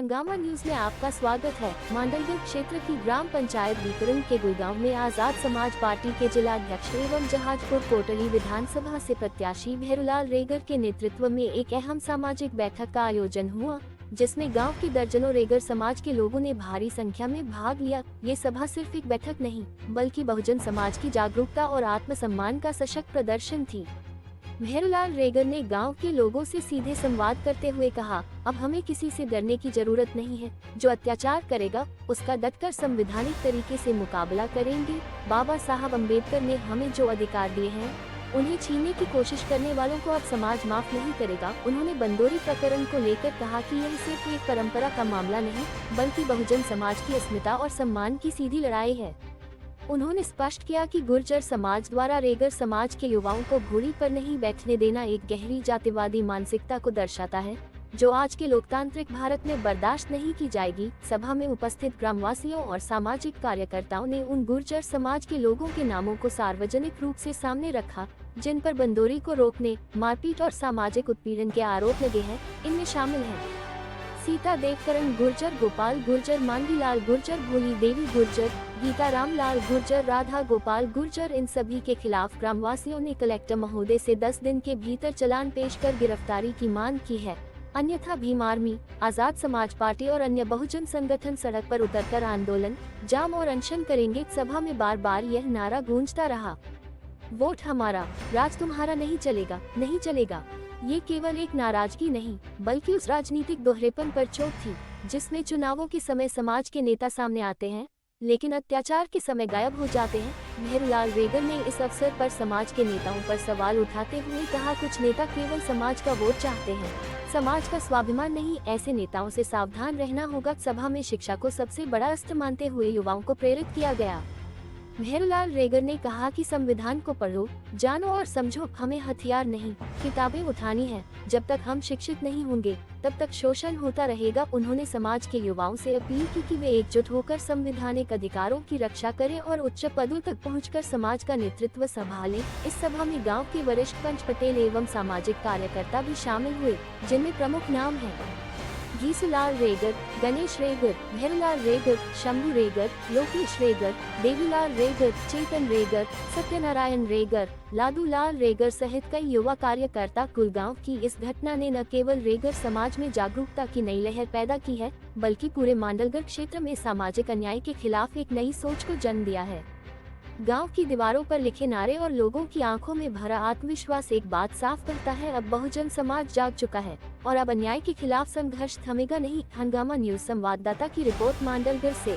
हंगामा न्यूज में आपका स्वागत है। मांडलगढ़ क्षेत्र की ग्राम पंचायत बीकरन के गुड़गांव में आजाद समाज पार्टी के जिला अध्यक्ष एवं जहाजपुर कोटली विधानसभा से प्रत्याशी भैरूलाल रेगर के नेतृत्व में एक अहम सामाजिक बैठक का आयोजन हुआ, जिसमें गांव के दर्जनों रेगर समाज के लोगों ने भारी संख्या में भाग लिया। ये सभा सिर्फ एक बैठक नहीं, बल्कि बहुजन समाज की जागरूकता और आत्मसम्मान का सशक्त प्रदर्शन थी। भैरूलाल रेगर ने गांव के लोगों से सीधे संवाद करते हुए कहा, अब हमें किसी से डरने की जरूरत नहीं है। जो अत्याचार करेगा उसका डटकर संवैधानिक तरीके से मुकाबला करेंगे। बाबा साहब अम्बेडकर ने हमें जो अधिकार दिए हैं, उन्हें छीनने की कोशिश करने वालों को अब समाज माफ नहीं करेगा। उन्होंने बंदोरी प्रकरण को लेकर कहा कि यह सिर्फ एक परंपरा का मामला नहीं, बल्कि बहुजन समाज की अस्मिता और सम्मान की सीधी लड़ाई है। उन्होंने स्पष्ट किया कि गुर्जर समाज द्वारा रेगर समाज के युवाओं को घोड़ी पर नहीं बैठने देना एक गहरी जातिवादी मानसिकता को दर्शाता है, जो आज के लोकतांत्रिक भारत में बर्दाश्त नहीं की जाएगी। सभा में उपस्थित ग्रामवासियों और सामाजिक कार्यकर्ताओं ने उन गुर्जर समाज के लोगों के नामों को सार्वजनिक रूप से सामने रखा, जिन पर बंदोरी को रोकने, मारपीट और सामाजिक उत्पीड़न के आरोप लगे हैं। इनमें शामिल हैं सीता देवकरण गुर्जर, गोपाल गुर्जर, मांगीलाल गुर्जर, भोली देवी गुर्जर, गीता रामलाल गुर्जर, राधा गोपाल गुर्जर। इन सभी के खिलाफ ग्रामवासियों ने कलेक्टर महोदय से 10 दिन के भीतर चालान पेश कर गिरफ्तारी की मांग की है। अन्यथा भीम आर्मी, आजाद समाज पार्टी और अन्य बहुजन संगठन सड़क पर उतरकर आंदोलन, जाम और अनशन करेंगे। सभा में बार बार यह नारा गूंजता रहा, वोट हमारा, राज तुम्हारा नहीं चलेगा, नहीं चलेगा। ये केवल एक नाराजगी नहीं, बल्कि उस राजनीतिक दोहरेपन पर चोट थी, जिसमें चुनावों के समय समाज के नेता सामने आते हैं, लेकिन अत्याचार के समय गायब हो जाते हैं। भैरूलाल रेगर ने इस अवसर पर समाज के नेताओं पर सवाल उठाते हुए कहा, कुछ नेता केवल समाज का वोट चाहते हैं, समाज का स्वाभिमान नहीं। ऐसे नेताओं से सावधान रहना होगा। सभा में शिक्षा को सबसे बड़ा अस्त्र मानते हुए युवाओं को प्रेरित किया गया। भैरूलाल रेगर ने कहा कि संविधान को पढ़ो, जानो और समझो। हमें हथियार नहीं, किताबें उठानी है। जब तक हम शिक्षित नहीं होंगे, तब तक शोषण होता रहेगा। उन्होंने समाज के युवाओं से अपील की कि वे एकजुट होकर संवैधानिक अधिकारों की रक्षा करें और उच्च पदों तक पहुंचकर समाज का नेतृत्व संभालें। इस सभा में गांव के वरिष्ठ पंच पटेल एवं सामाजिक कार्यकर्ता भी शामिल हुए, जिनमें प्रमुख नाम हैं घीसूलाल रेगर, गणेश रेगर, भैरूलाल रेगर, शंभू रेगर, लोकेश रेगर, देवीलाल रेगर, चेतन रेगर, सत्यनारायण रेगर, लादूलाल रेगर सहित कई युवा कार्यकर्ता। गुड़गांव की इस घटना ने न केवल रेगर समाज में जागरूकता की नई लहर पैदा की है, बल्कि पूरे मांडलगढ़ क्षेत्र में सामाजिक अन्याय के खिलाफ एक नई सोच को जन्म दिया है। गांव की दीवारों पर लिखे नारे और लोगों की आंखों में भरा आत्मविश्वास एक बात साफ करता है, अब बहुजन समाज जाग चुका है और अब अन्याय के खिलाफ संघर्ष थमेगा नहीं। हंगामा न्यूज संवाददाता की रिपोर्ट, मांडलगढ़ से।